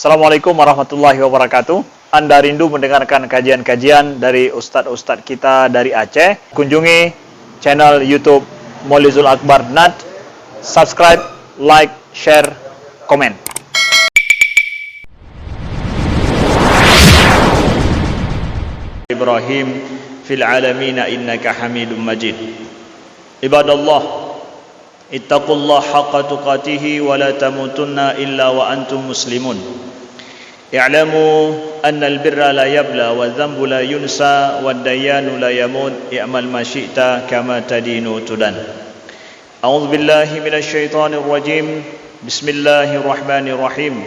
Assalamualaikum warahmatullahi wabarakatuh. Anda rindu mendengarkan kajian-kajian dari ustadz-ustadz kita dari Aceh? Kunjungi channel YouTube Maulizul Akbar NAD. Subscribe, like, share, komen. Ibrahim fil alamin innaka Hamidum Majid. Ibadallah, ittaqullaha haqqa tuqatih wa la tamutunna illa wa antum muslimun. I'lamu anna al-birra la yabla wa dhanbu la yunsa wa ad-dayanu la yamut. I'mal ma syi'ta kama tadinu tudan. A'udzu billahi minasy syaithanir rajim. Bismillahirrahmanirrahim.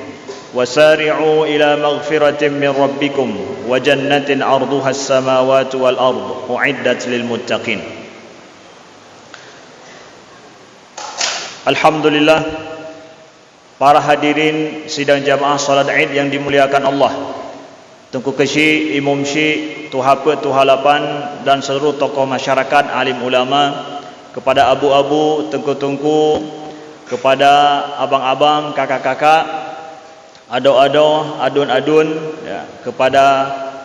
Wasari'u ila maghfiratin min rabbikum wa jannatin 'arduha as-samawati wal ard u'iddat lil muttaqin. Alhamdulillah, para hadirin sidang jamaah salat Id yang dimuliakan Allah, Tengku Keshi, Imam Syih, Tuhapa, Tuhalapan dan seluruh tokoh masyarakat, alim ulama, kepada abu-abu, tengku-tengku, kepada abang-abang, kakak-kakak, ado-ado, adun-adun, ya, kepada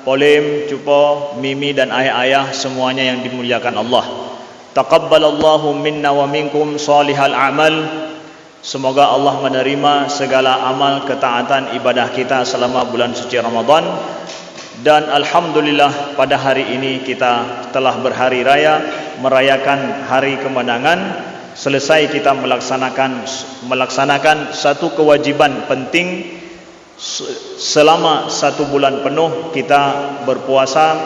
polim, cupo, mimi dan ayah-ayah semuanya yang dimuliakan Allah. Taqabbalallahu minna wa minkum salihal amal. Semoga Allah menerima segala amal ketaatan ibadah kita selama bulan suci Ramadan. Dan alhamdulillah pada hari ini kita telah berhari raya, merayakan hari kemenangan. Selesai kita melaksanakan satu kewajiban penting. Selama satu bulan penuh kita berpuasa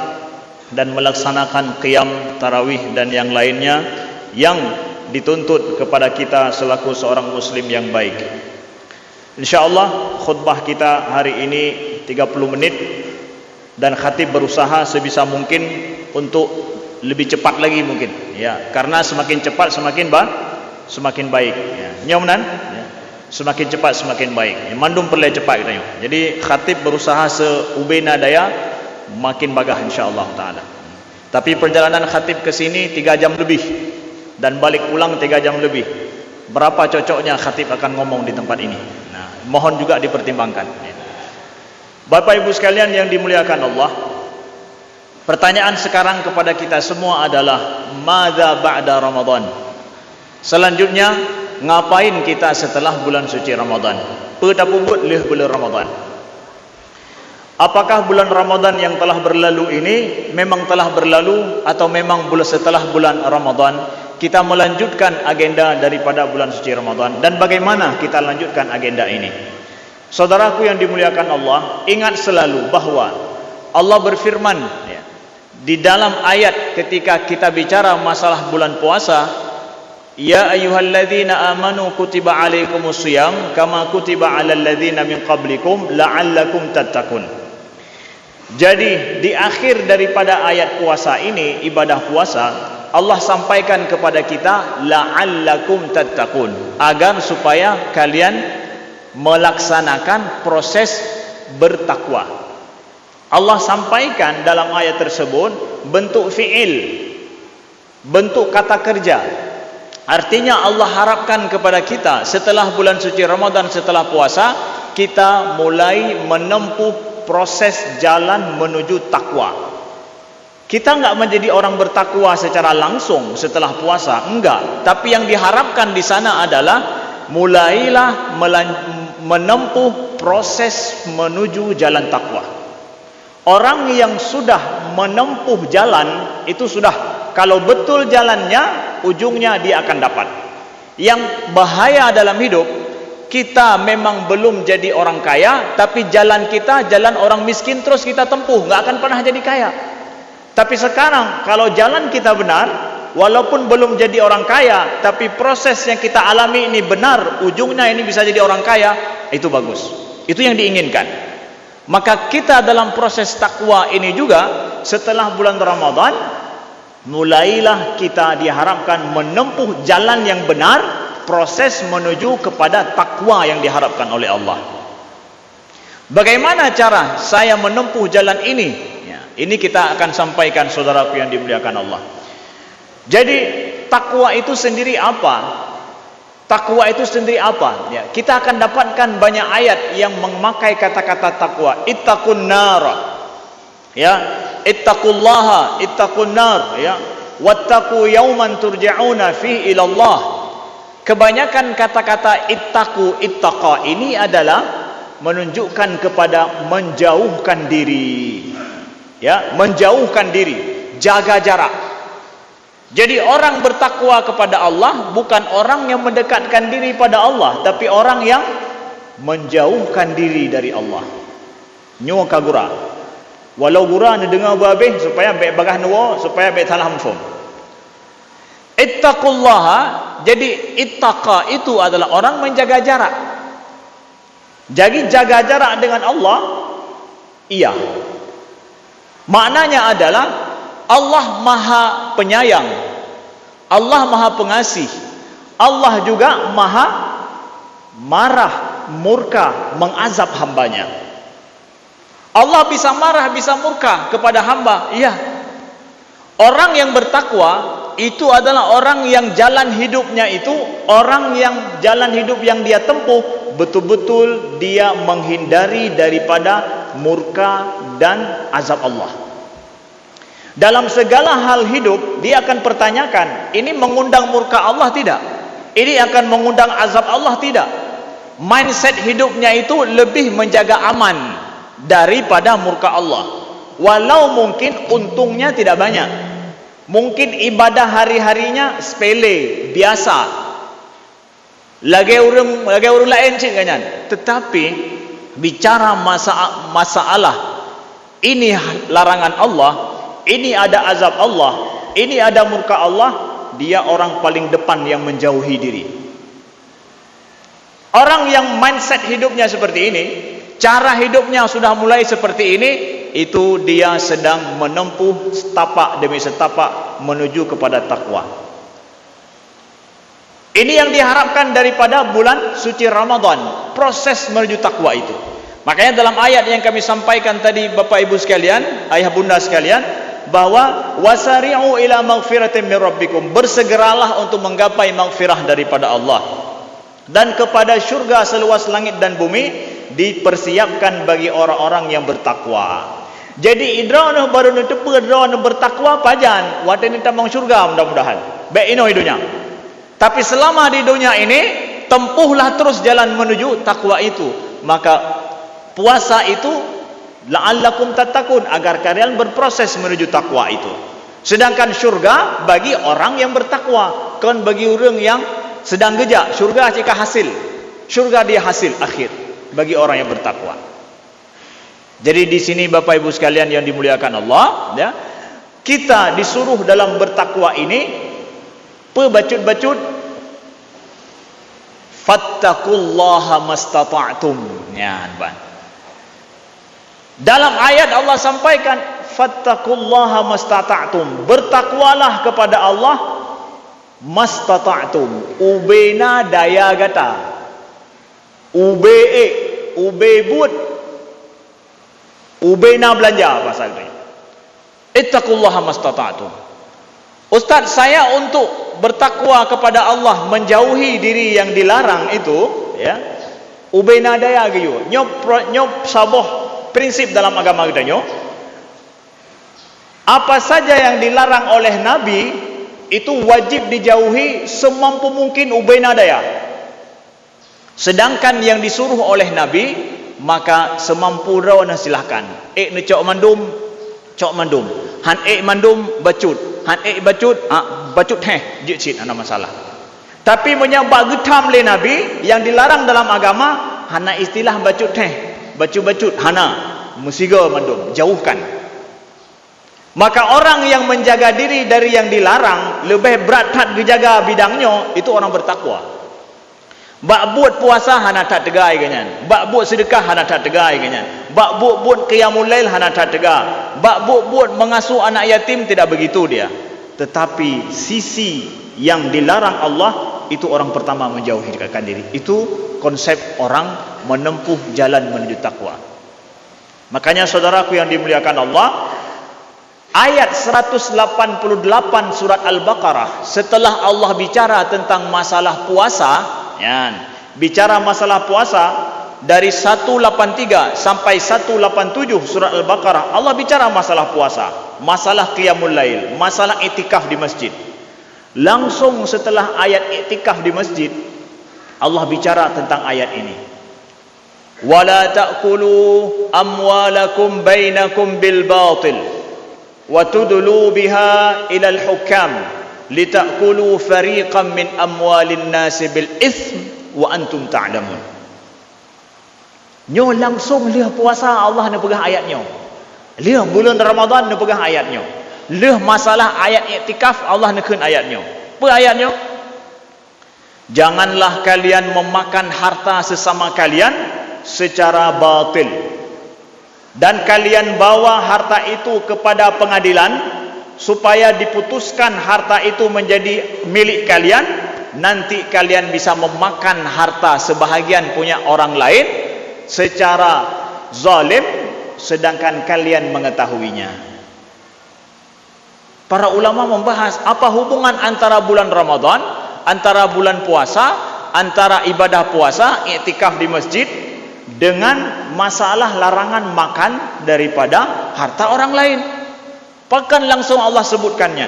dan melaksanakan qiyam, tarawih dan yang lainnya yang dituntut kepada kita selaku seorang muslim yang baik. InsyaAllah khutbah kita hari ini 30 menit dan khatib berusaha sebisa mungkin untuk lebih cepat lagi mungkin, ya, karena semakin cepat semakin baik, ya. Nyomanan, ya. Semakin cepat semakin baik, ya. Mandum perlu cepat kita. Jadi khatib berusaha seubena daya makin bagah insyaallah taala. Tapi perjalanan khatib ke sini 3 jam lebih dan balik pulang 3 jam lebih. Berapa cocoknya khatib akan ngomong di tempat ini? Nah, mohon juga dipertimbangkan. Bapak Ibu sekalian yang dimuliakan Allah, pertanyaan sekarang kepada kita semua adalah madza ba'da Ramadan? Selanjutnya ngapain kita setelah bulan suci Ramadan? Pedapubut leh bulan Ramadan. Apakah bulan Ramadan yang telah berlalu ini memang telah berlalu atau memang setelah bulan Ramadan kita melanjutkan agenda daripada bulan suci Ramadan, dan bagaimana kita lanjutkan agenda ini? Saudaraku yang dimuliakan Allah, ingat selalu bahwa Allah berfirman, ya, di dalam ayat ketika kita bicara masalah bulan puasa, ya ayyuhalladzina amanu kutiba alaikumusiyam kama kutiba alal ladzina min qablikum la'allakum tattaqun. Jadi di akhir daripada ayat puasa ini, ibadah puasa, Allah sampaikan kepada kita la'allakum tattaqun, agar supaya kalian melaksanakan proses bertakwa. Allah sampaikan dalam ayat tersebut bentuk fi'il, bentuk kata kerja. Artinya Allah harapkan kepada kita setelah bulan suci Ramadan, setelah puasa, kita mulai menempuh proses jalan menuju takwa. Kita enggak menjadi orang bertakwa secara langsung setelah puasa, enggak. Tapi yang diharapkan di sana adalah mulailah menempuh proses menuju jalan takwa. Orang yang sudah menempuh jalan itu sudah, kalau betul jalannya, ujungnya dia akan dapat. Yang bahaya dalam hidup, kita memang belum jadi orang kaya, tapi jalan kita jalan orang miskin terus kita tempuh, nggak akan pernah jadi kaya. Tapi sekarang kalau jalan kita benar, walaupun belum jadi orang kaya, tapi proses yang kita alami ini benar, ujungnya ini bisa jadi orang kaya, itu bagus. Itu yang diinginkan. Maka kita dalam proses takwa ini juga setelah bulan Ramadan, mulailah kita diharapkan menempuh jalan yang benar, proses menuju kepada takwa yang diharapkan oleh Allah. Bagaimana cara saya menempuh jalan ini? Ya, ini kita akan sampaikan saudaraku yang dimuliakan Allah. Jadi takwa itu sendiri apa? Takwa itu sendiri apa? Ya, kita akan dapatkan banyak ayat yang memakai kata-kata takwa. Ittaqun nar. Ya, ittaqullaha, ittaqun nar, ya. Wattaqu yawman turja'una fihi ila Allah. Kebanyakan kata-kata ittaqu, ittaqa ini adalah menunjukkan kepada menjauhkan diri. Ya, menjauhkan diri, jaga jarak. Jadi orang bertakwa kepada Allah bukan orang yang mendekatkan diri pada Allah, tapi orang yang menjauhkan diri dari Allah. Nyo kagura. Walau gura ni dengar babeh supaya baik bagah nuwa, supaya baik salah mfum. Ittaqullaha, jadi ittaqa itu adalah orang menjaga jarak. Jadi jaga jarak dengan Allah, iya. Maknanya adalah Allah Maha Penyayang, Allah Maha Pengasih, Allah juga Maha marah, murka, mengazab hambanya. Allah bisa marah, bisa murka kepada hamba, iya. Orang yang bertakwa itu adalah orang yang jalan hidupnya itu, orang yang jalan hidup yang dia tempuh betul-betul dia menghindari daripada murka dan azab Allah. Dalam segala hal hidup dia akan pertanyakan, ini mengundang murka Allah tidak? Ini akan mengundang azab Allah tidak? Mindset hidupnya itu lebih menjaga aman daripada murka Allah. Walau mungkin untungnya tidak banyak, mungkin ibadah hari-harinya sepele, biasa, lagi orang lain cik kanyan. Tetapi bicara masalah ini larangan Allah, ini ada azab Allah, ini ada murka Allah, dia orang paling depan yang menjauhi diri. Orang yang mindset hidupnya seperti ini, cara hidupnya sudah mulai seperti ini, itu dia sedang menempuh setapak demi setapak menuju kepada takwa. Ini yang diharapkan daripada bulan suci Ramadan, proses menuju takwa itu. Makanya dalam ayat yang kami sampaikan tadi Bapak Ibu sekalian, ayah bunda sekalian, bahwa wasari'u ila maghfiratin min rabbikum, bersegeralah untuk menggapai maghfirah daripada Allah, dan kepada syurga seluas langit dan bumi dipersiapkan bagi orang-orang yang bertakwa. Jadi idrana baru netepu idrana bertakwa pajan wate ni tamang syurga mudah-mudahan baik ino hidupnya. Tapi selama di dunia ini tempuhlah terus jalan menuju takwa itu. Maka puasa itu la'allakum tattaqun, agar kalian berproses menuju takwa itu. Sedangkan syurga bagi orang yang bertakwa, kan bagi orang yang sedang gejak, syurga jika hasil, syurga dia hasil akhir bagi orang yang bertakwa. Jadi di sini Bapak Ibu sekalian yang dimuliakan Allah, ya, kita disuruh dalam bertakwa ini pebacut-bacut fattaqullaha mastata'tum. Ya, Bang. Dalam ayat Allah sampaikan fattaqullaha mastata'tum, bertakwalah kepada Allah mastata'tum, ubena daya gata, ube but, ubena belanja pasal ini. Ittaqullaha mastata'tum. Ustaz, saya untuk bertakwa kepada Allah, menjauhi diri yang dilarang itu, ya, ubena daya gitu. Nyop saboh prinsip dalam agama kita nyo. Apa saja yang dilarang oleh Nabi itu wajib dijauhi semampu mungkin ubena daya. Sedangkan yang disuruh oleh Nabi maka semampu rawana silahkan. Ne cok mandum. Han mandum bacut. Han bacut, bacut jicit ana masalah. Tapi menyabak getam le Nabi yang dilarang dalam agama hana istilah bacut bacut hana musiga mandum, jauhkan. Maka orang yang menjaga diri dari yang dilarang lebih berat tak dijaga bidangnya, itu orang bertakwa. Bak buat puasa hana tak tegai ganyan, bak buat sedekah hana tak tegai ganyan, bak buat qiyamul lail hana tak tegai, bak buat mengasuh anak yatim tidak begitu dia. Tetapi sisi yang dilarang Allah itu orang pertama menjauhkan diri. Itu konsep orang menempuh jalan menuju takwa. Makanya saudaraku yang dimuliakan Allah, Ayat 188 surat Al-Baqarah, setelah Allah bicara tentang masalah puasa, bicara masalah puasa dari 183 sampai 187 surat Al-Baqarah, Allah bicara masalah puasa, masalah qiyamul lail, masalah iktikaf di masjid. Langsung setelah ayat iktikaf di masjid, Allah bicara tentang ayat ini. Wala ta'kulu amwalakum bainakum bil batil wa tudlu biha ila al-hukam litakulu fariqan min amwalin nasi bil ithm wa antum ta'lamun. Nyo langsung liah puasa Allah nak pegang ayatnya. Liah bulan Ramadan nak pegang ayatnya. Liah masalah ayat iktikaf Allah nakun ayatnya. Apa ayatnya? Janganlah kalian memakan harta sesama kalian secara batil, dan kalian bawa harta itu kepada pengadilan supaya diputuskan harta itu menjadi milik kalian. Nanti kalian bisa memakan harta sebahagian punya orang lain secara zalim, sedangkan kalian mengetahuinya. Para ulama membahas apa hubungan antara bulan Ramadan, antara bulan puasa, antara ibadah puasa, iktikaf di masjid, dengan masalah larangan makan daripada harta orang lain. Bahkan langsung Allah sebutkannya.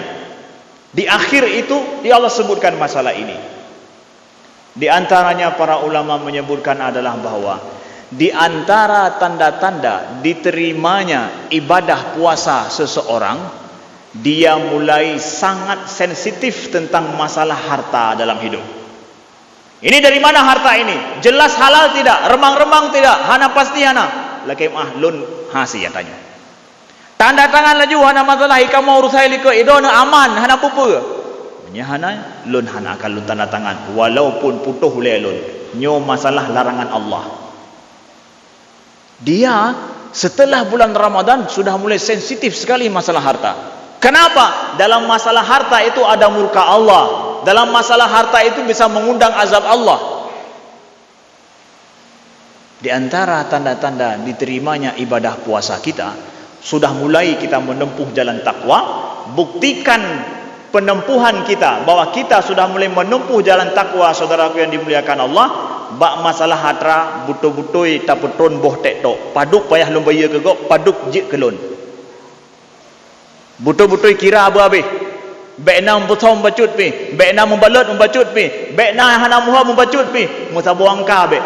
Di akhir itu Allah sebutkan masalah ini. Di antaranya para ulama menyebutkan adalah bahwa di antara tanda-tanda diterimanya ibadah puasa seseorang, dia mulai sangat sensitif tentang masalah harta dalam hidup. Ini dari mana harta ini? Jelas halal tidak? Remang-remang tidak? Hana pasti hana. Lakim ahlun hasi ya tanya. Tanda tangan laju hana masalah ikamu urusai liko idona aman hana pupu. Nya hana lun hana akan lun tanda tangan walaupun putuh lelun. Nyo masalah larangan Allah. Dia setelah bulan Ramadan sudah mulai sensitif sekali masalah harta. Kenapa? Dalam masalah harta itu ada murka Allah. Dalam masalah harta itu bisa mengundang azab Allah. Di antara tanda-tanda diterimanya ibadah puasa kita, sudah mulai kita menempuh jalan takwa. Buktikan penempuhan kita bahwa kita sudah mulai menempuh jalan takwa, saudaraku yang dimuliakan Allah. Bak masalah harta butuh-butuh taputron boh tek-tok. Paduk payah lumbaya ke gok, paduk jik kelon. Butuh-butuh kira abu-abe. Bekna memputom bacut pi, bekna membalut membacut pi, bekna hana muha membacut pi, musabuang kabe.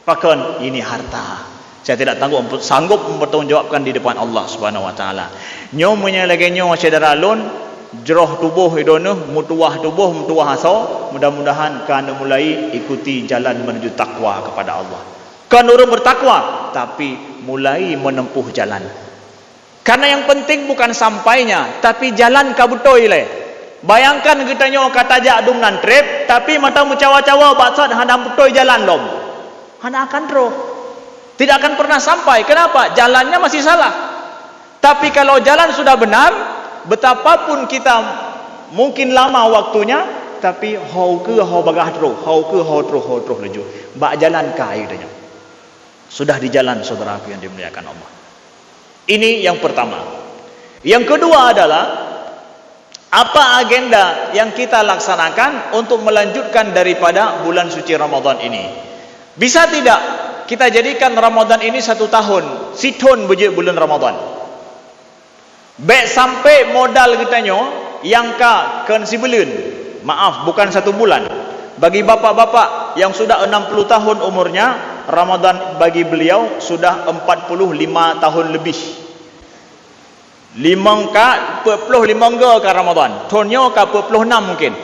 Pakon ini harta. Saya tidak sanggup mempertanggungjawabkan di depan Allah Subhanahu wa taala. Nyo punya lagi nyo saudara lun, jeroh tubuh idono, mutuah tubuh, mutuah aso, mudah-mudahan kan mulai ikuti jalan menuju takwa kepada Allah. Kan orang bertakwa tapi mulai menempuh jalan. Karena yang penting bukan sampainya, tapi jalan kabutoi le. Bayangkan kita nyo kata jak dung nan trip, tapi mata mu cawa-cawa baksat hana butoi jalan lom. Hana akan roh. Tidak akan pernah sampai. Kenapa? Jalannya masih salah. Tapi kalau jalan sudah benar, betapapun kita mungkin lama waktunya, tapi hau ke hau bagah roh, hau ke hau troh leju. Bak jalan kai katanya. Sudah di jalan saudaraku yang dimuliakan Allah. Ini yang pertama. Yang kedua adalah apa agenda yang kita laksanakan untuk melanjutkan daripada bulan suci Ramadan ini. Bisa tidak kita jadikan Ramadan ini 1 tahun, sithun bejek bulan Ramadan. Baik sampai modal kita nyo yang ka ken si bulan. Maaf, bukan 1 bulan. Bagi bapak-bapak yang sudah 60 tahun umurnya, Ramadan bagi beliau sudah 45 tahun lebih. 5 ka 45 ke Ramadan. Tonyo ka 46 mungkin.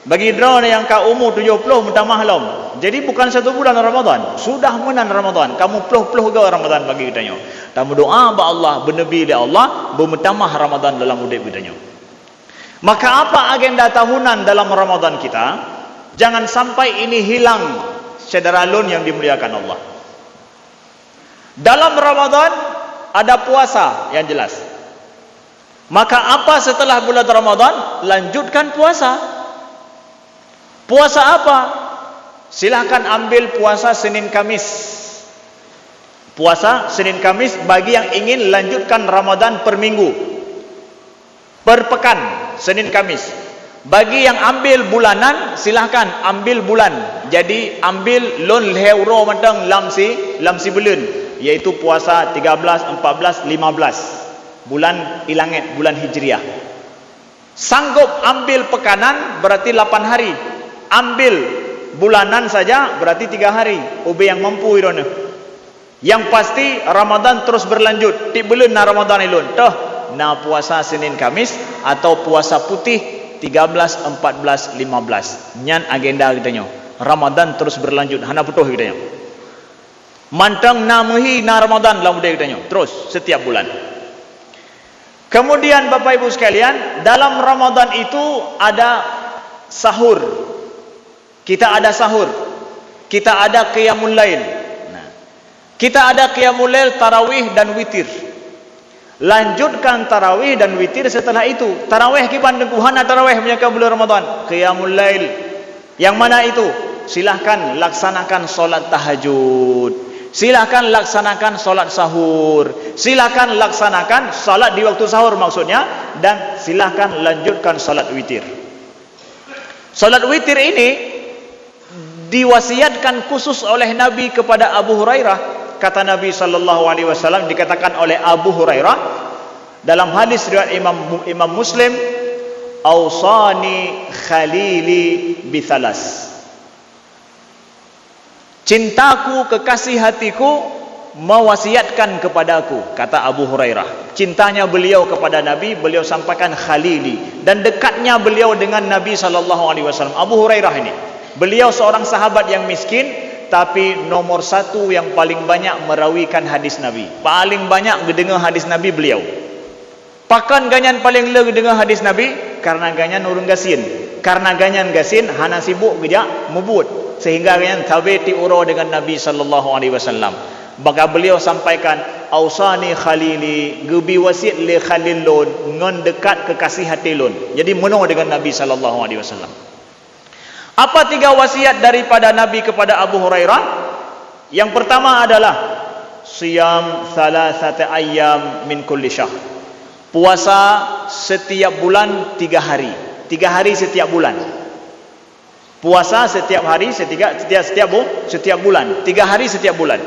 Bagi drone yang ka umur 70 minta mahlum. Jadi bukan 1 bulan Ramadan, sudah menan Ramadan. Kamu puluh-puluh ke Ramadan bagi kita nyo. Tamu doa ba Allah, bernabi dia Allah, bermutamah Ramadan dalam hidup kita nyo. Maka apa agenda tahunan dalam Ramadan kita? Jangan sampai ini hilang, saudara lun yang dimuliakan Allah. Dalam Ramadan ada puasa yang jelas. Maka apa setelah bulan Ramadan? Lanjutkan puasa. Puasa apa? Silakan ambil puasa Senin Kamis. Puasa Senin Kamis bagi yang ingin lanjutkan Ramadan per minggu. per pekan, Senin Kamis. Bagi yang ambil bulanan, silahkan ambil bulan. Jadi ambil lon leuro matang lam si bulan, iaitu puasa 13, 14, 15 bulan Ilanget, bulan Hijriah. Sanggup ambil pekanan berarti 8 hari. Ambil bulanan saja berarti 3 hari. Ube yang mampu irona. Yang pasti Ramadan terus berlanjut. Ti bulan na Ramadan ilun. Toh na puasa Senin Kamis atau puasa putih 13, 14, 15. Nyan agenda kitanya. Ramadan terus berlanjut. Hana putuh kitanya. Mantang na mehi na Ramadan lah mudah kitanya. Terus setiap bulan. Kemudian Bapak Ibu sekalian, dalam Ramadan itu ada sahur. Kita ada sahur. Kita ada qiyamul lail. Nah, kita ada qiyamul lail, tarawih dan witir. Lanjutkan tarawih dan witir setelah itu. Tarawih kiban dengkuhana tarawih menyaka bulan Ramadan. Qiyamul lail. Yang mana itu? Silahkan laksanakan solat tahajud. Silahkan laksanakan solat sahur. Silahkan laksanakan solat di waktu sahur maksudnya. Dan silahkan lanjutkan solat witir. Solat witir ini diwasiatkan khusus oleh Nabi kepada Abu Hurairah. Kata Nabi SAW, dikatakan oleh Abu Hurairah dalam hadis riwayat Imam Muslim, Ausani khalili bithalas. Cintaku, kekasih hatiku mewasiatkan kepadaku, kata Abu Hurairah. Cintanya beliau kepada Nabi, beliau sampaikan khalili, dan dekatnya beliau dengan Nabi SAW. Abu Hurairah ini, beliau seorang sahabat yang miskin, tapi nomor satu yang paling banyak merawikan hadis Nabi. Paling banyak mendengar hadis Nabi beliau. Pakan ganyan paling le dengar hadis Nabi, karena ganyan urung gasin. Karena ganyan gasin, hana sibuk gejak mubut. Sehingga ganyan tabeti uro dengan Nabi SAW. Maka beliau sampaikan, Ausani khalili, gebi wasit le khalil lon, ngon dekat kekasih hati lon. Jadi menung dengan Nabi SAW. Apa 3 wasiat daripada Nabi kepada Abu Hurairah? Yang pertama adalah siyam thalathata ayyam min kulli syahr. Puasa setiap bulan 3 hari. 3 hari setiap bulan. Puasa setiap hari setiap bulan. 3 hari setiap bulan.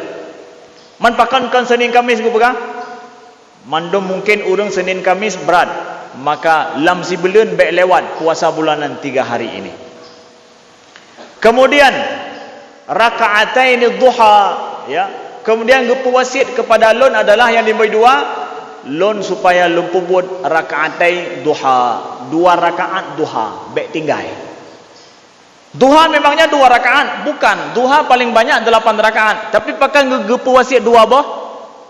Man pakankan Senin Kamis ku pegang. Mandum mungkin urang Senin Kamis berat. Maka lam si bulan baik lewat puasa bulanan 3 hari ini. Kemudian raka'atain duha, ya. Kemudian gepuwasit kepada lon adalah yang nombor 2, lon supaya lumpubut raka'atai duha, 2 rakaat duha, baik tinggal. Duha memangnya 2 rakaat, bukan. Duha paling banyak 8 rakaat, tapi pakai gepuwasit 2 boh,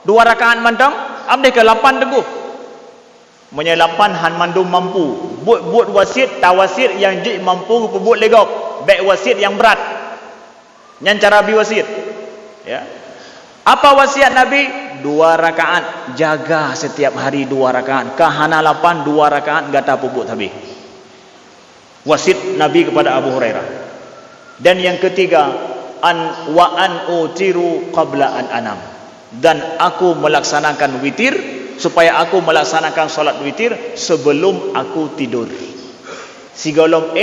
2 rakaat mantang, amde ke 8 teguh. Menyelapan han mandum mampu. Buat wasit tawasit yang jik mampu buat legok. Baik wasit yang berat. Yang cara biwasit. Ya. Apa wasiat Nabi? 2 rakaat. Jaga setiap hari 2 rakaat. Kahana 8 2 rakaat gata pupuk habis. Wasit Nabi kepada Abu Hurairah. Dan yang ketiga, an utiru qabla an anam. Dan aku melaksanakan witir, supaya aku melaksanakan solat witir sebelum aku tidur. Sigolong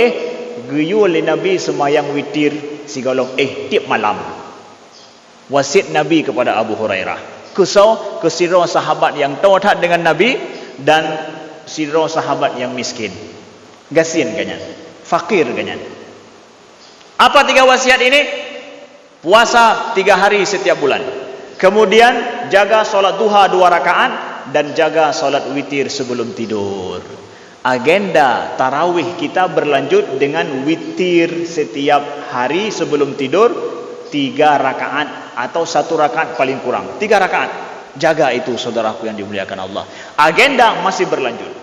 geyu oleh Nabi semayang witir, sigolong tiap malam. Wasit Nabi kepada Abu Hurairah. Kusau kesiro sahabat yang taat dengan Nabi dan siro sahabat yang miskin. Gasin ganyan, fakir ganyan. Apa 3 wasiat ini? Puasa 3 hari setiap bulan. Kemudian jaga solat duha 2 rakaat dan jaga solat witir sebelum tidur. Agenda tarawih kita berlanjut dengan witir setiap hari sebelum tidur 3 rakaat atau 1 rakaat paling kurang. 3 rakaat. Jaga itu saudaraku yang dimuliakan Allah. Agenda masih berlanjut.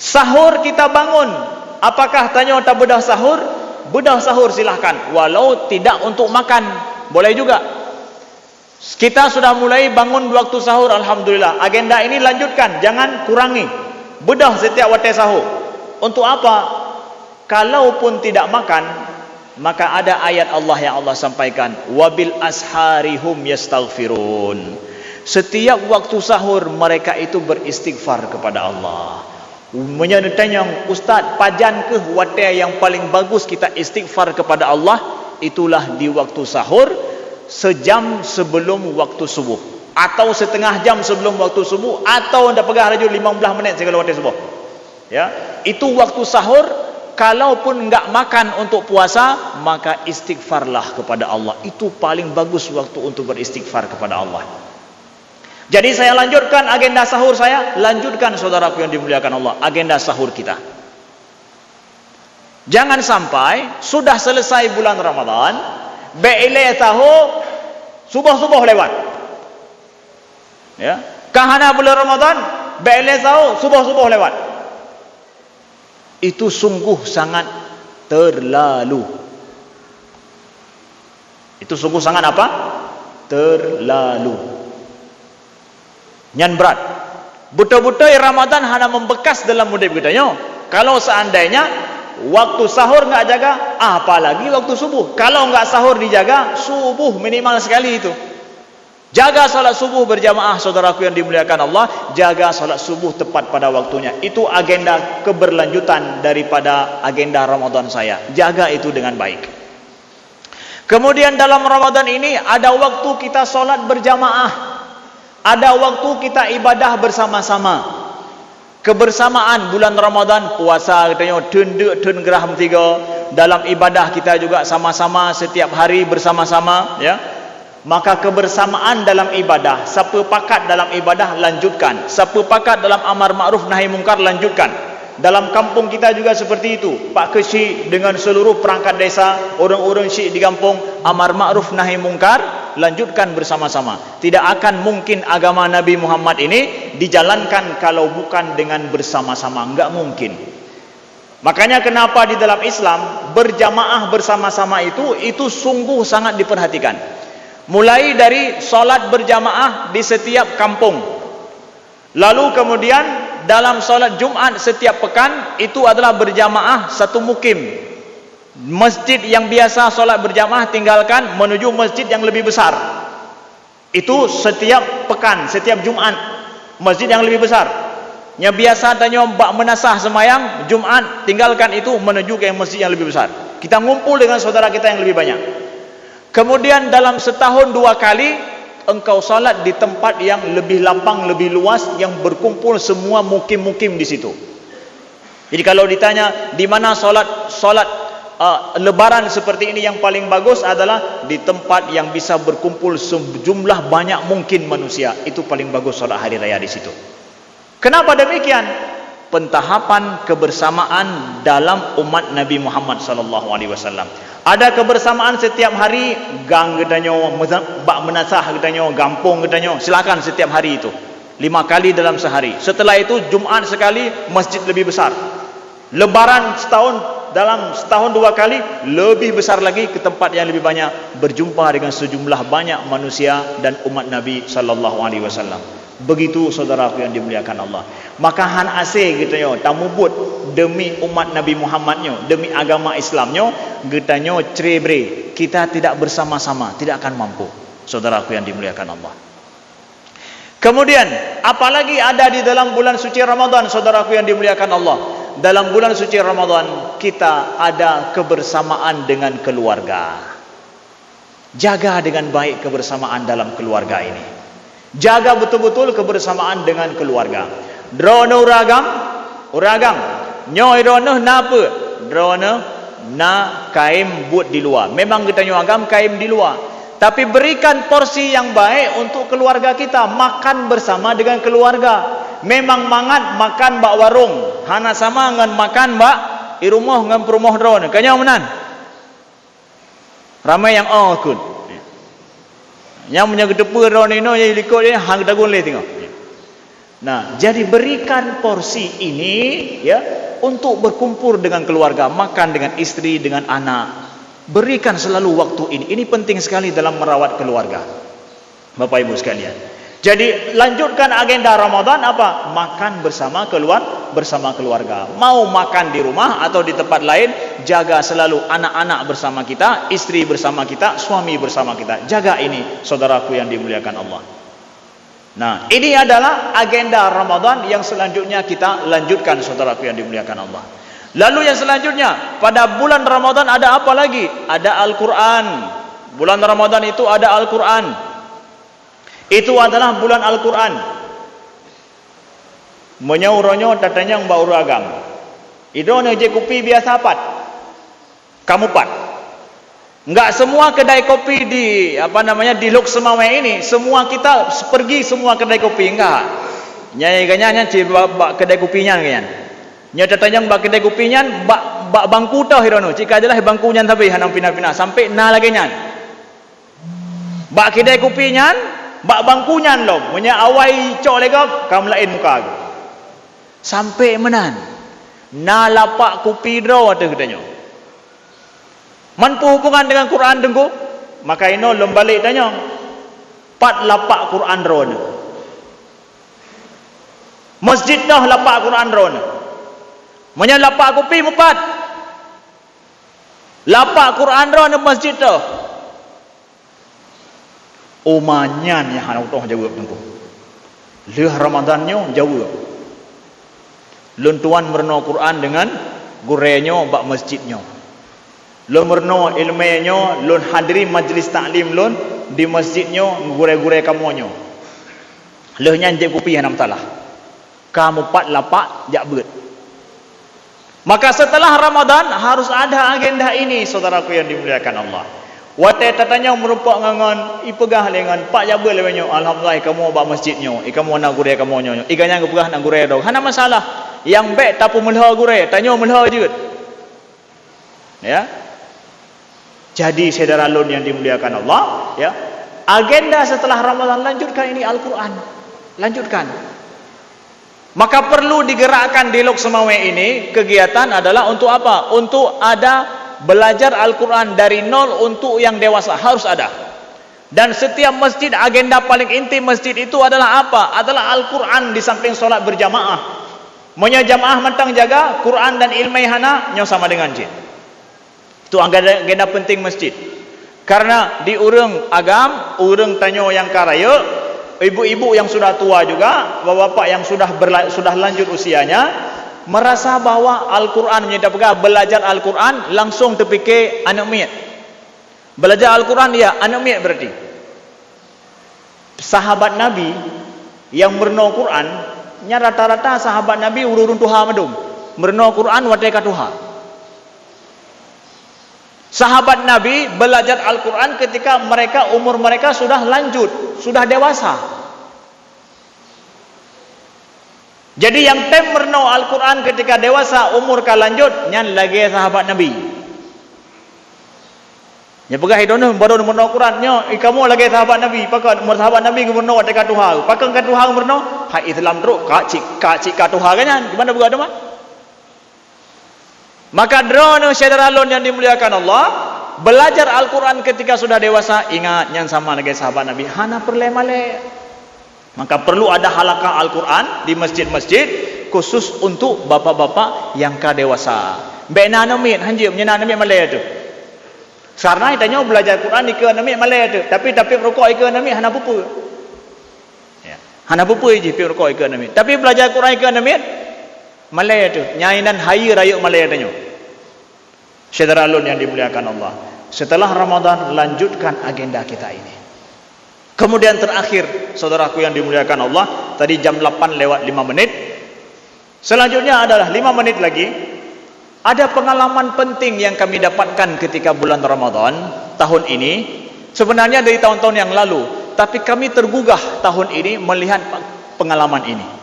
Sahur kita bangun. Apakah tanya tak bedah sahur? Bedah sahur silahkan. Walau tidak untuk makan, boleh juga. Kita sudah mulai bangun waktu sahur, alhamdulillah. Agenda ini lanjutkan, jangan kurangi. Bedah setiap waktu sahur. Untuk apa? Kalaupun tidak makan, maka ada ayat Allah yang Allah sampaikan, wabil asharihum yastaghfirun. Setiap waktu sahur mereka itu beristighfar kepada Allah. Menyertanya, ustaz, pajan ke watai yang paling bagus kita istighfar kepada Allah? Itulah di waktu sahur, sejam sebelum waktu subuh, atau setengah jam sebelum waktu subuh, atau anda pegah rajul 15 minit segala waktu subuh. Ya, itu waktu sahur. Kalaupun enggak makan untuk puasa, maka istighfarlah kepada Allah. Itu paling bagus waktu untuk beristighfar kepada Allah. Jadi saya lanjutkan agenda sahur saya. Lanjutkan saudaraku yang dimuliakan Allah, agenda sahur kita. Jangan sampai sudah selesai bulan Ramadan, be'ilai tahu subuh-subuh lewat. Ya, kahana bulan Ramadan, be'ilai tahu subuh-subuh lewat. Itu sungguh sangat terlalu. Itu sungguh sangat apa? Terlalu. Nyan berat. Betul-betul Ramadan hanya membekas dalam hidup kita. Kalau seandainya waktu sahur enggak jaga, apalagi waktu subuh. Kalau enggak sahur dijaga, subuh minimal sekali itu. Jaga salat subuh berjamaah saudaraku yang dimuliakan Allah. Jaga salat subuh tepat pada waktunya. Itu agenda keberlanjutan daripada agenda Ramadan saya. Jaga itu dengan baik. Kemudian dalam Ramadan ini ada waktu kita salat berjamaah. Ada waktu kita ibadah bersama-sama. Kebersamaan bulan Ramadan, puasa katanya tun geraham 3. Dalam ibadah kita juga sama-sama setiap hari bersama-sama, ya. Maka kebersamaan dalam ibadah, sepakat dalam ibadah, lanjutkan. Sepakat dalam amar ma'ruf nahi mungkar, lanjutkan. Dalam kampung kita juga seperti itu. Pak Kesyik dengan seluruh perangkat desa, orang-orang syik di kampung, amar ma'ruf nahi mungkar, lanjutkan bersama-sama. Tidak akan mungkin agama Nabi Muhammad ini dijalankan kalau bukan dengan bersama-sama. Enggak mungkin. Makanya kenapa di dalam Islam berjamaah bersama-sama itu sungguh sangat diperhatikan. Mulai dari solat berjamaah di setiap kampung. Lalu kemudian dalam solat Jumat setiap pekan, itu adalah berjamaah satu mukim. Masjid yang biasa solat berjamaah tinggalkan, menuju masjid yang lebih besar. Itu setiap pekan, setiap Jumat, masjid yang lebih besar. Yang biasa tanya bak menasah semayang, Jumat tinggalkan itu, menuju ke masjid yang lebih besar. Kita ngumpul dengan saudara kita yang lebih banyak. Kemudian dalam setahun 2 kali engkau salat di tempat yang lebih lapang, lebih luas, yang berkumpul semua mukim-mukim di situ. Jadi kalau ditanya di mana salat lebaran seperti ini yang paling bagus, adalah di tempat yang bisa berkumpul sejumlah banyak mungkin manusia. Itu paling bagus salat hari raya di situ. Kenapa demikian? Pentahapan kebersamaan dalam umat Nabi Muhammad sallallahu alaihi wasallam. Ada kebersamaan setiap hari, gang katanya, bak menasah katanya, gampung katanya, silakan setiap hari itu 5 kali dalam sehari. Setelah itu Jumat sekali, masjid lebih besar. Lebaran dalam setahun 2 kali, lebih besar lagi, ke tempat yang lebih banyak, berjumpa dengan sejumlah banyak manusia dan umat Nabi sallallahu alaihi wasallam. Begitu saudaraku yang dimuliakan Allah. Maka han asih gitu, tamu but demi umat Nabi Muhammadnya, demi agama Islamnya, getanya cerebre, kita tidak bersama-sama tidak akan mampu, saudaraku yang dimuliakan Allah. Kemudian apalagi ada di dalam bulan suci Ramadan, saudaraku yang dimuliakan Allah. Dalam bulan suci Ramadan kita ada kebersamaan dengan keluarga. Jaga dengan baik kebersamaan dalam keluarga ini. Jaga betul-betul kebersamaan dengan keluarga. Drono uragam nyoy drono napa? Drono na kaim buat di luar. Memang kita nyuagam kaim di luar, tapi berikan porsi yang baik untuk keluarga kita. Makan bersama dengan keluarga. Memang mangat makan bak warung, hana sama dengan makan bak di rumah dengan perumah drone. Kanya menan ramai yang kun yang punya gedepa drone ini yang likut dia hang dagun le tengok. Nah, jadi berikan porsi ini ya untuk berkumpul dengan keluarga, makan dengan istri, dengan anak. Berikan selalu waktu ini. Ini penting sekali dalam merawat keluarga, Bapak Ibu sekalian. Jadi lanjutkan agenda Ramadan apa? Makan bersama keluarga. Mau makan di rumah atau di tempat lain, jaga selalu anak-anak bersama kita, istri bersama kita, suami bersama kita. Jaga ini saudaraku yang dimuliakan Allah. Nah, ini adalah agenda Ramadan yang selanjutnya kita lanjutkan, saudaraku yang dimuliakan Allah. Lalu yang selanjutnya, pada bulan Ramadan ada apa lagi? Ada Al-Quran. Bulan Ramadan itu ada Al-Quran. Itu adalah bulan Al-Quran. Menyauronyo tatanya yang baru agam. Itu je kopi biasa pat. Kamu pat. Enggak semua kedai kopi di di Lok Semawe ini semua kita pergi semua kedai kopi, enggak. Nyai ganya kedai kopinya kan. Nya tatanya bak kedai kopinya bak bangku tau hirono. Jika adalah bangkunya tapi hanam pina-pina sampai na lagi nya. Bak kedai kopinya bak bangkunya lo. Punya awai cok legap kam lain muka. Sampai menan. Na lapak kopi draw ada katanya. Mampu hubungan dengan Quran tengku, maka ino lembalik tanya. Pat lapak Quran ron. Masjid dah lapak Quran ron. Menya lapak kopi mupat. Lapak Quran ron masjid dah. Umanyan yang hana utah jawab tengku. Leh Ramadannya jawab. Luntuan merno Quran dengan gurenyo bak masjidnya. Lun merno ilmunya, lun hadiri majlis taklim lun di masjidnya gure-gure kamonyo. Lehnya je kopi hanam talah. Kamu pat lapak jak beut. Maka setelah Ramadan harus ada agenda ini, saudaraku yang dimuliakan Allah. Wate tatanya merupak ngangan ipegah lengan pak jak beut lewenyo. Alhamdulillah kamu ba masjidnya, ikamu na gure kamonyo. Iganya gepegah na gure dog. Hana masalah. Yang bek tapu melha gure, tanyo melha jeut. Ya. Jadi saudara lun yang dimuliakan Allah, ya. Agenda setelah Ramadan lanjutkan ini Al-Quran. Lanjutkan. Maka perlu digerakkan di Lok Semawe ini kegiatan adalah untuk apa? Untuk ada belajar Al-Quran dari nol untuk yang dewasa harus ada. Dan setiap masjid agenda paling inti masjid itu adalah apa? Adalah Al-Quran di samping solat berjamaah. Monya jamaah mentang jaga Quran dan ilmu hana nyo sama dengan jin. Itu agenda penting masjid. Karena di urang agam, urang tanyo yang karaya, ibu-ibu yang sudah tua juga, bapak-bapak yang sudah lanjut usianya, merasa bahwa Al-Quran menjadi belajar Al-Quran langsung terfikir anak miat. Belajar Al-Quran dia anak miat berarti. Sahabat Nabi yang merno Quran, nya rata-rata sahabat Nabi urun Tuhan madum. Merno Quran wadai ka Tuhan. Sahabat Nabi belajar Al-Quran ketika umur mereka sudah lanjut, sudah dewasa. Jadi yang tem merno Al-Quran ketika dewasa umur ka lanjut, nyan lagi sahabat Nabi. Nya pegah idono baru merno Quran nyo, kamu lagi sahabat Nabi, pakai umur sahabat Nabi merno wadai ka Tuhan. Pakai ka Tuhan merno, hai Islam teruk ka cik ka Tuhan kan? Gimana buat mah? Maka drone saudara lon yang dimuliakan Allah, belajar Al-Quran ketika sudah dewasa, ingat yang sama dengan sahabat Nabi, hana perle-male. Maka perlu ada halaqah Al-Quran di masjid-masjid khusus untuk bapak-bapak yang ka dewasa. Bena namit hanjim nyana namit male tu. Karena itanya belajar Quran di ke namit male tu, tapi rokok ke namit hana pupu. Ya. Hana pupu je pi rokok ke namit. Tapi belajar Quran ke namit Malay tu, nyainan hayi rayuk Malay tanya. Saudara lun yang dimuliakan Allah. Setelah Ramadan lanjutkan agenda kita ini. Kemudian terakhir, saudaraku yang dimuliakan Allah, tadi jam 8:05. Selanjutnya adalah 5 menit lagi. Ada pengalaman penting yang kami dapatkan ketika bulan Ramadan tahun ini. Sebenarnya dari tahun-tahun yang lalu, tapi kami tergugah tahun ini melihat pengalaman ini.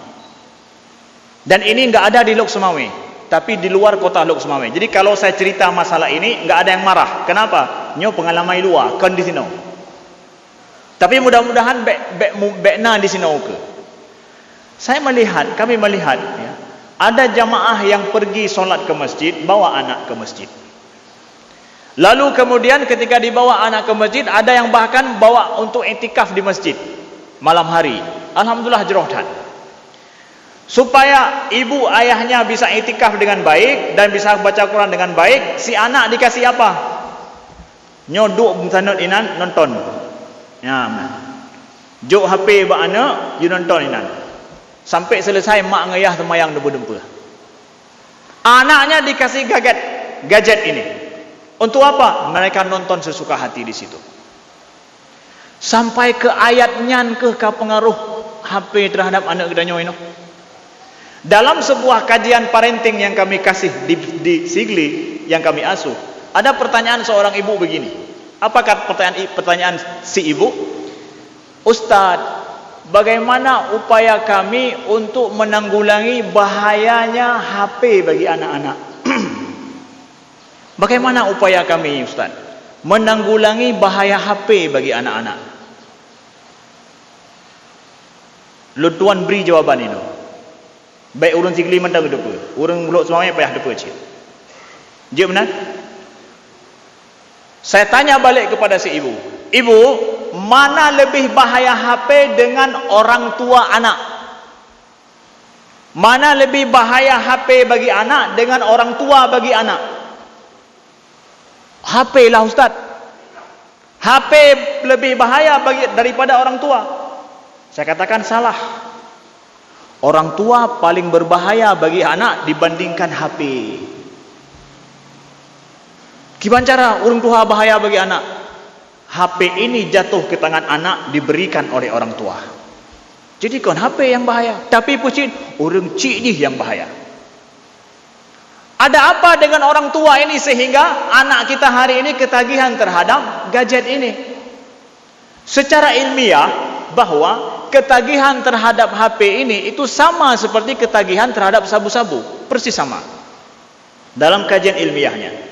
Dan ini enggak ada di Lok Semawe, tapi di luar kota Lok Semawe. Jadi kalau saya cerita masalah ini enggak ada yang marah. Kenapa? Nyo pengalaman luar kan di sini. Tapi mudah-mudahan bekna di sini ke. Kami melihat ya, ada jamaah yang pergi solat ke masjid, bawa anak ke masjid. Lalu kemudian ketika dibawa anak ke masjid, ada yang bahkan bawa untuk iktikaf di masjid malam hari. Alhamdulillah jerohtan. Supaya ibu ayahnya bisa iktikaf dengan baik dan bisa baca Quran dengan baik, si anak dikasih apa? Nyoduk sanad inan nonton. Ya, Jok HP bak anak, you nonton inan. Sampai selesai mak ngayah temayang dempa-dempa. Anaknya dikasih gadget ini. Untuk apa? Mereka nonton sesuka hati di situ. Sampai ke ayatnya ke pengaruh HP terhadap anak kita ini. Dalam sebuah kajian parenting yang kami kasih di Sigli yang kami asuh, ada pertanyaan seorang ibu begini. Apakah pertanyaan si ibu? Ustaz, bagaimana upaya kami untuk menanggulangi bahayanya HP bagi anak-anak? Bagaimana upaya kami, Ustaz, menanggulangi bahaya HP bagi anak-anak? Lu tuan beri jawaban ini. Baik urun Sigli mentang depa, urun muluk semuanya payah depa cik. Dia benar? Saya tanya balik kepada si ibu. Ibu, mana lebih bahaya HP dengan orang tua anak? Mana lebih bahaya HP bagi anak dengan orang tua bagi anak? HP lah Ustaz. HP lebih bahaya daripada orang tua. Saya katakan salah. Orang tua paling berbahaya bagi anak dibandingkan HP. Gimana cara orang tua bahaya bagi anak? HP ini jatuh ke tangan anak diberikan oleh orang tua. Jadi kan HP yang bahaya. Tapi pucin orang cik ni yang bahaya. Ada apa dengan orang tua ini sehingga anak kita hari ini ketagihan terhadap gadget ini? Secara ilmiah bahwa ketagihan terhadap HP ini itu sama seperti ketagihan terhadap sabu-sabu, persis sama dalam kajian ilmiahnya.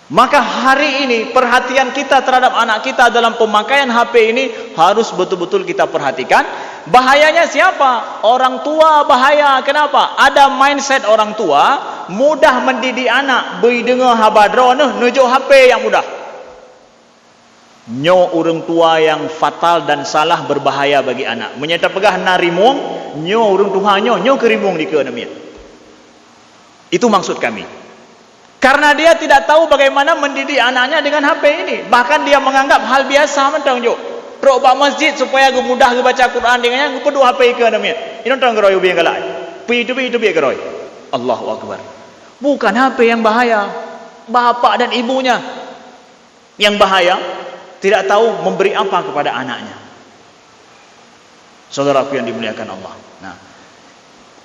Maka hari ini perhatian kita terhadap anak kita dalam pemakaian HP ini harus betul-betul kita perhatikan. Bahayanya siapa? Orang tua bahaya. Kenapa? Ada mindset orang tua mudah mendidik anak, beri dengar habadro nunjuk HP yang mudah. Nyo orang tua yang fatal dan salah berbahaya bagi anak. Menyata pegah na rimung, nyo orang tua nyo ke rimung di ke namanya. Itu maksud kami. Karena dia tidak tahu bagaimana mendidik anaknya dengan HP ini. Bahkan dia menganggap hal biasa mentang jo. Rok bak masjid supaya gue mudah gue baca Quran dengannya gue perlu HP ke namanya. Ini tang geroy ubi yang galak. Pi itu geroy. Allahu akbar. Bukan HP yang bahaya. Bapak dan ibunya yang bahaya. Tidak tahu memberi apa kepada anaknya. Saudaraku yang dimuliakan Allah. Nah,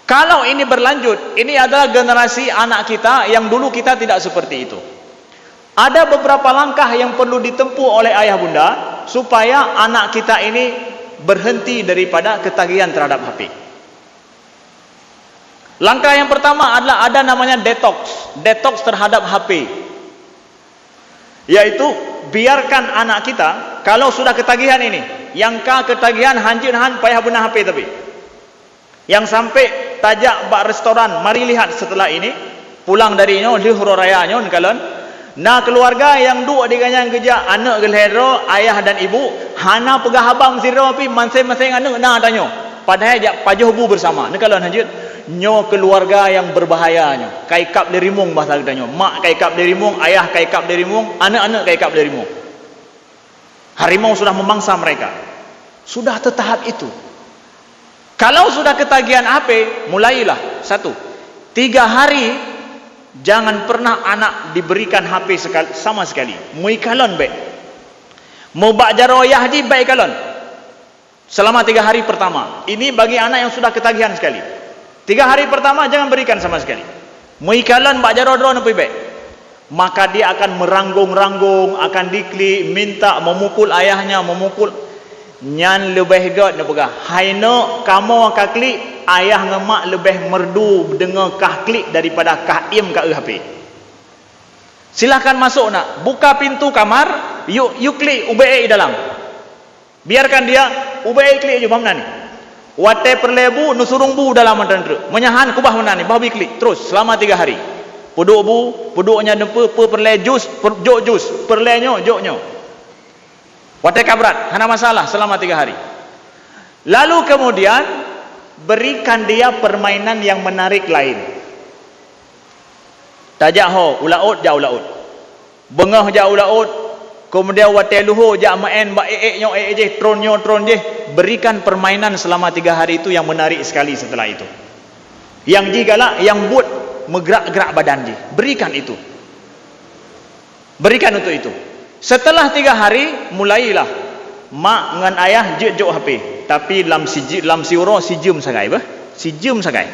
kalau ini berlanjut, ini adalah generasi anak kita yang dulu kita tidak seperti itu. Ada beberapa langkah yang perlu ditempuh oleh ayah bunda supaya anak kita ini berhenti daripada ketagihan terhadap HP. Langkah yang pertama adalah ada namanya detox terhadap HP. Yaitu biarkan anak kita kalau sudah ketagihan ini, yang ketagihan hanjin payah guna HP tapi. Yang sampai tajak bak restoran, mari lihat setelah ini pulang dari nyo di huru raya nyo kalon na keluarga yang duk diganyang kerja anak gelhero ayah dan ibu hana pegah abang siro pi masing-masing anak na tanyo padahal jak pajuh bu bersama ne kalon hanjut nyo keluarga yang berbahaya nyo kaikap derimung bahasa kita nyo mak kaikap derimung ayah kaikap derimung anak-anak kaikap derimung. Harimau sudah memangsa mereka, sudah tetahap itu. Kalau sudah ketagihan HP, mulailah 1, 3 hari jangan pernah anak diberikan HP sama sekali. Mui kalon baik. Mau bak jaroyah di baik kalon. Selama 3 hari pertama. Ini bagi anak yang sudah ketagihan sekali. 3 hari pertama jangan berikan sama sekali. Mui kalon bak jarodro napi baik. Maka dia akan meranggung-ranggung, akan diklik, minta memukul ayahnya, memukul. Nyan lebih god nak pegah. Haino kamu klik ayah ngemak lebih merdu dengar kah klik daripada kah im kat HP. Silakan masuk nak. Buka pintu kamar, you klik UBA dalam. Biarkan dia UBA klik je paham ni. Wate perlebu nusurung bu dalam mantan. Menyahan kubah mana ni, babi klik terus selama 3 hari. Puduk bu, puduknya dempe perle jus, jok jus, perlenyo joknyo. Watai kabrat, hana masalah selama 3 hari. Lalu kemudian berikan dia permainan yang menarik lain. Tajak ho, ulaut jauh ulaut. Bengah jauh ulaut, kemudian watai luhur jak main bak je tron je, berikan permainan selama 3 hari itu yang menarik sekali. Setelah itu yang jigala yang buat menggerak-gerak badan je, berikan itu, berikan untuk itu. Setelah 3 hari mulailah mak dengan ayah jejok HP, tapi lam siuro sijum sagai bah, sijum sagai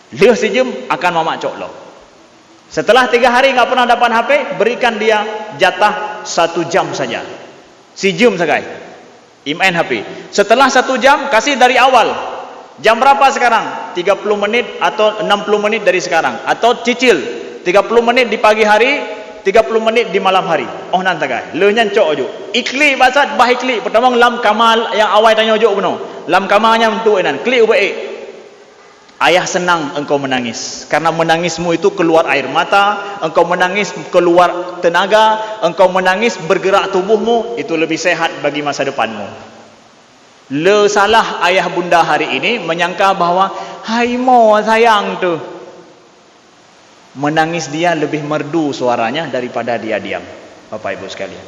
dia sijum akan mamak cok lo. Setelah 3 hari enggak pernah dapat HP, berikan dia jatah 1 jam saja, sijum sagai main HP. Setelah 1 jam kasih dari awal, jam berapa sekarang, 30 menit atau 60 menit dari sekarang, atau cicil 30 menit di pagi hari, 30 menit di malam hari. Oh nantagai le nyan cok ojo ikli basat bah ikli pertama lam kamal yang awal tanya ojo beno lam kamalnya untuk enan kli ubaik. Ayah senang engkau menangis, karena menangismu itu keluar air mata, engkau menangis keluar tenaga, engkau menangis bergerak tubuhmu, itu lebih sehat bagi masa depanmu. Le salah ayah bunda hari ini menyangka bahwa hai mo sayang tu, menangis dia lebih merdu suaranya daripada dia diam. Bapak ibu sekalian,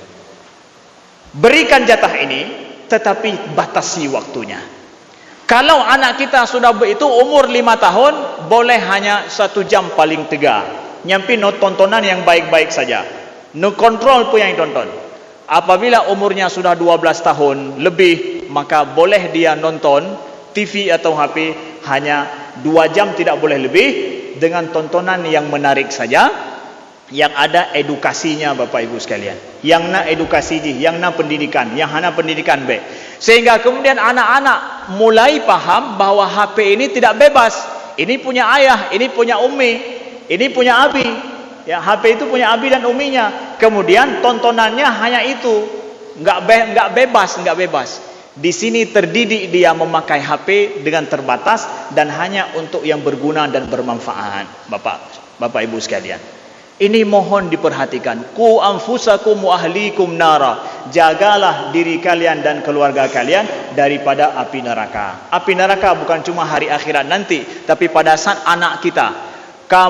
berikan jatah ini, tetapi batasi waktunya. Kalau anak kita sudah itu umur 5 tahun, boleh hanya 1 jam paling tegak, nyampi no tontonan yang baik-baik saja, no kontrol pun yang tonton. Apabila umurnya sudah 12 tahun lebih, maka boleh dia nonton TV atau HP hanya 2 jam, tidak boleh lebih, dengan tontonan yang menarik saja, yang ada edukasinya. Bapak ibu sekalian, yang na edukasi ji, yang na pendidikan, yang hana pendidikan baik, sehingga kemudian anak-anak mulai paham bahwa HP ini tidak bebas. Ini punya ayah, ini punya umi, ini punya abi. Ya, HP itu punya abi dan uminya. Kemudian tontonannya hanya itu, enggak bebas. Di sini terdidik dia memakai HP dengan terbatas dan hanya untuk yang berguna dan bermanfaat. Bapak ibu sekalian, ini mohon diperhatikan. Qu anfusakum wa ahlikum nara. Jagalah diri kalian dan keluarga kalian daripada api neraka. Api neraka bukan cuma hari akhirat nanti, tapi pada saat anak kita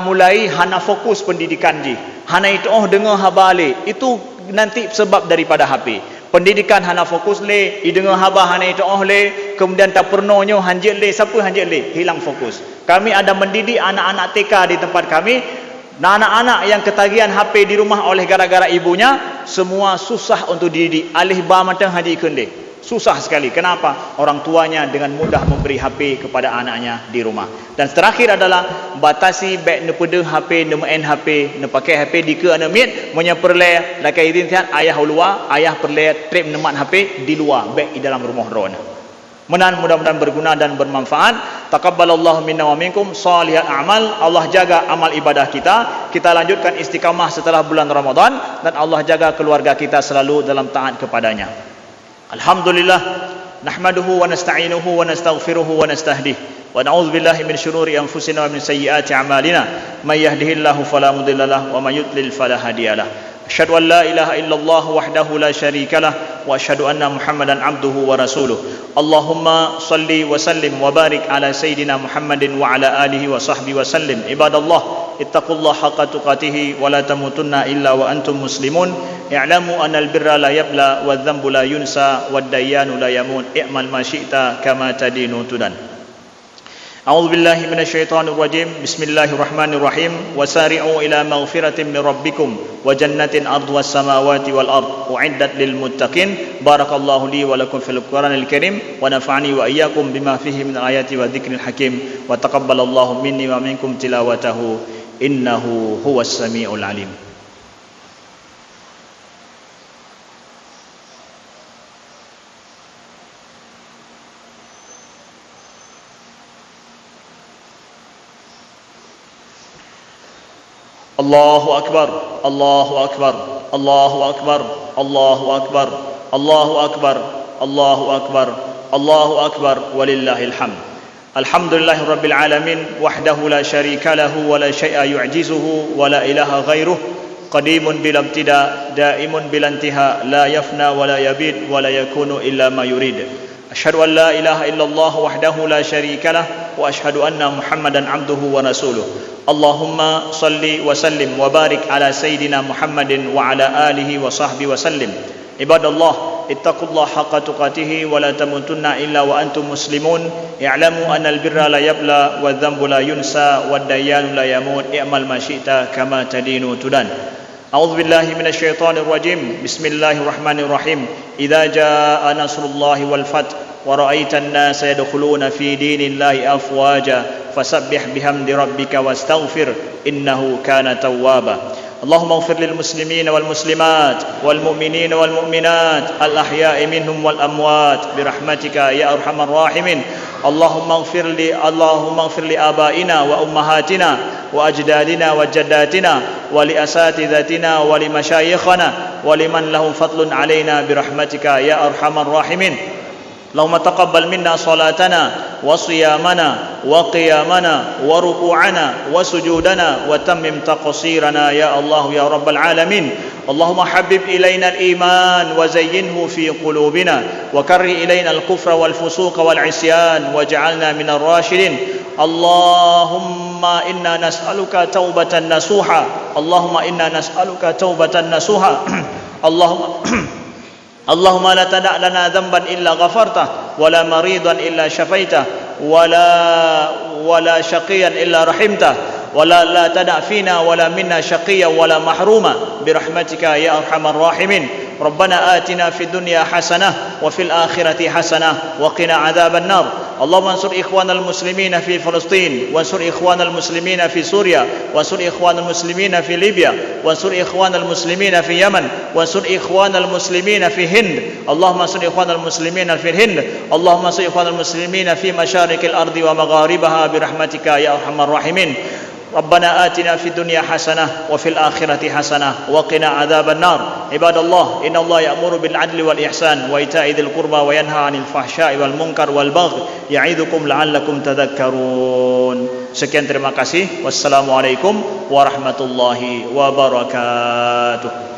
mulai hana fokus pendidikan ji, hana itu dengar habale, itu nanti sebab daripada HP. Pendidikan hana fokus le, dengar haba hana itu le, kemudian tak pernahnya hanjit le, siapa hanjit le, hilang fokus. Kami ada mendidik anak-anak TK di tempat kami. Anak-anak yang ketagihan HP di rumah oleh gara-gara ibunya, semua susah untuk dididik. Alih ba matang haji kunde, susah sekali. Kenapa? Orang tuanya dengan mudah memberi HP kepada anaknya di rumah. Dan terakhir adalah batasi baik ne pede HP, ne main HP, ne pakai HP di ke ana mit, monya perle lakai idin tian ayah luar, ayah perle trip nemat HP di luar, baik di dalam rumah rona. Mudah-mudahan berguna dan bermanfaat. Taqabbalallahu minna wa minkum shalihal a'mal. Allah jaga amal ibadah kita. Kita lanjutkan istiqamah setelah bulan Ramadan, dan Allah jaga keluarga kita selalu dalam taat kepadanya. Alhamdulillah, nahmaduhu wa nasta'inuhu wa nastaghfiruhu wa nastahdih wa na'udzu billahi min syururi anfusina wa min sayyiati a'malina. May yahdihillahu fala mudilla lahu wa may yudlil fala hadiyalah. Asyhadu an la ilaha illallah wahdahu la syarika lah wa asyhadu anna Muhammadan abduhu wa rasuluh. Allahumma salli wa sallim wa barik ala sayyidina Muhammadin wa ala alihi wa sahbihi wa sallim. Ibadallah, ittaqullaha haqqa tuqatih wa la tamutunna illa wa antum muslimun. I'lamu anna al-birra la yabla wa adh-dhanbu la yunsa wa ad-dayyanu la yamut. I'mal ma syi'ta kama tadinu tudan. A'udzu billahi minasyaitonir rajim. Bismillahirrahmanirrahim. Wasari'u ila maghfiratin min rabbikum wa jannatin 'arduhas samawati wal ard u'iddat lil muttaqin. Barakallahu li wa lakum fil Qur'anil Karim wa nafa'ani wa iyyakum bima fihi min ayati wa dzikril hakim wa taqabbalallahu minni wa minkum tilawatahu innahu huwas samiul alim. Allahu akbar, Allahu akbar, Allahu akbar, Allahu akbar, Allahu akbar, Allahu akbar, Allahu akbar, walillahil hamd. Alhamdulillahi rabbil alamin wahdahu la syarika lahu wa la syai'a yu'jizuhu wa la ilaha ghairuh. Qadimun bila ibtida, daimun bila intiha, la yafna wa la yabid wa la yakunu illa ma yurid. Asyhadu an la ilaha illallah wahdahu la syarika lah وأشهد أن محمدا عبده ورسوله اللهم صل وسلم وبارك على سيدنا محمد وعلى آله وصحبه وسلم عباد الله اتقوا الله حق تقاته ولا تموتن إلا وأنتم مسلمون اعلموا أن البر لا يبلى والذنب لا ينسى والديان لا يموت اعمل ما شئت كما تدين تدان أعوذ بالله من الشيطان الرجيم بسم الله الرحمن الرحيم إذا جاء نصر الله والفتح ورأيت الناس يدخلون في دين الله أفواجا فسبح بحمد ربك واستغفر إنه كان توابا اللهم اغفر للمسلمين والمسلمات والمؤمنين والمؤمنات الأحياء منهم والأموات برحمتك يا أرحم الراحمين اللهم اغفر لآبائنا وأمهاتنا وأجدادنا وجداتنا ولأساتذتنا ولمشايخنا ولمن لهم فضل علينا برحمتك يا أرحم الراحمين اللهم تقبل منا صلاتنا وصيامنا وقيامنا وركوعنا وسجودنا وتمم تقصيرنا يا الله يا رب العالمين اللهم حبب إلينا الإيمان وزينه في قلوبنا وكره إلينا الكفر والفسوق والعصيان واجعلنا من الراشدين اللهم إنا نسألك توبة نصوحا اللهم إنا نسألك توبة نصوحا اللهم لا تدع لنا ذنبا إلا غفرته ولا مريضا إلا شفيته ولا شقيا إلا رحمته ولا تدع فينا ولا منا شقيا ولا محروما برحمتك يا أرحم الراحمين ربنا آتنا في الدنيا حسنة وفي الآخرة حسنة وقنا عذاب النار اللهم انصر إخوان المسلمين في فلسطين وانصر إخوان المسلمين في سوريا وانصر إخوان المسلمين في ليبيا وانصر إخوان المسلمين في يمن وانصر إخوان المسلمين في هند اللهم انصر إخوان المسلمين في الهند اللهم انصر إخوان المسلمين في مشارق الأرض ومغاربها برحمتك يا أرحم الراحمين ربنا آتنا في الدنيا حسنة وفي الآخرة حسنة وقنا عذاب النار عباد الله إن الله يأمر بالعدل والإحسان وإيتاء ذي القربى وينهى عن الفحشاء والمنكر والبغي يعظكم لعلكم تذكرون. Sekian, terima kasih. Wassalamualaikum warahmatullahi wabarakatuh.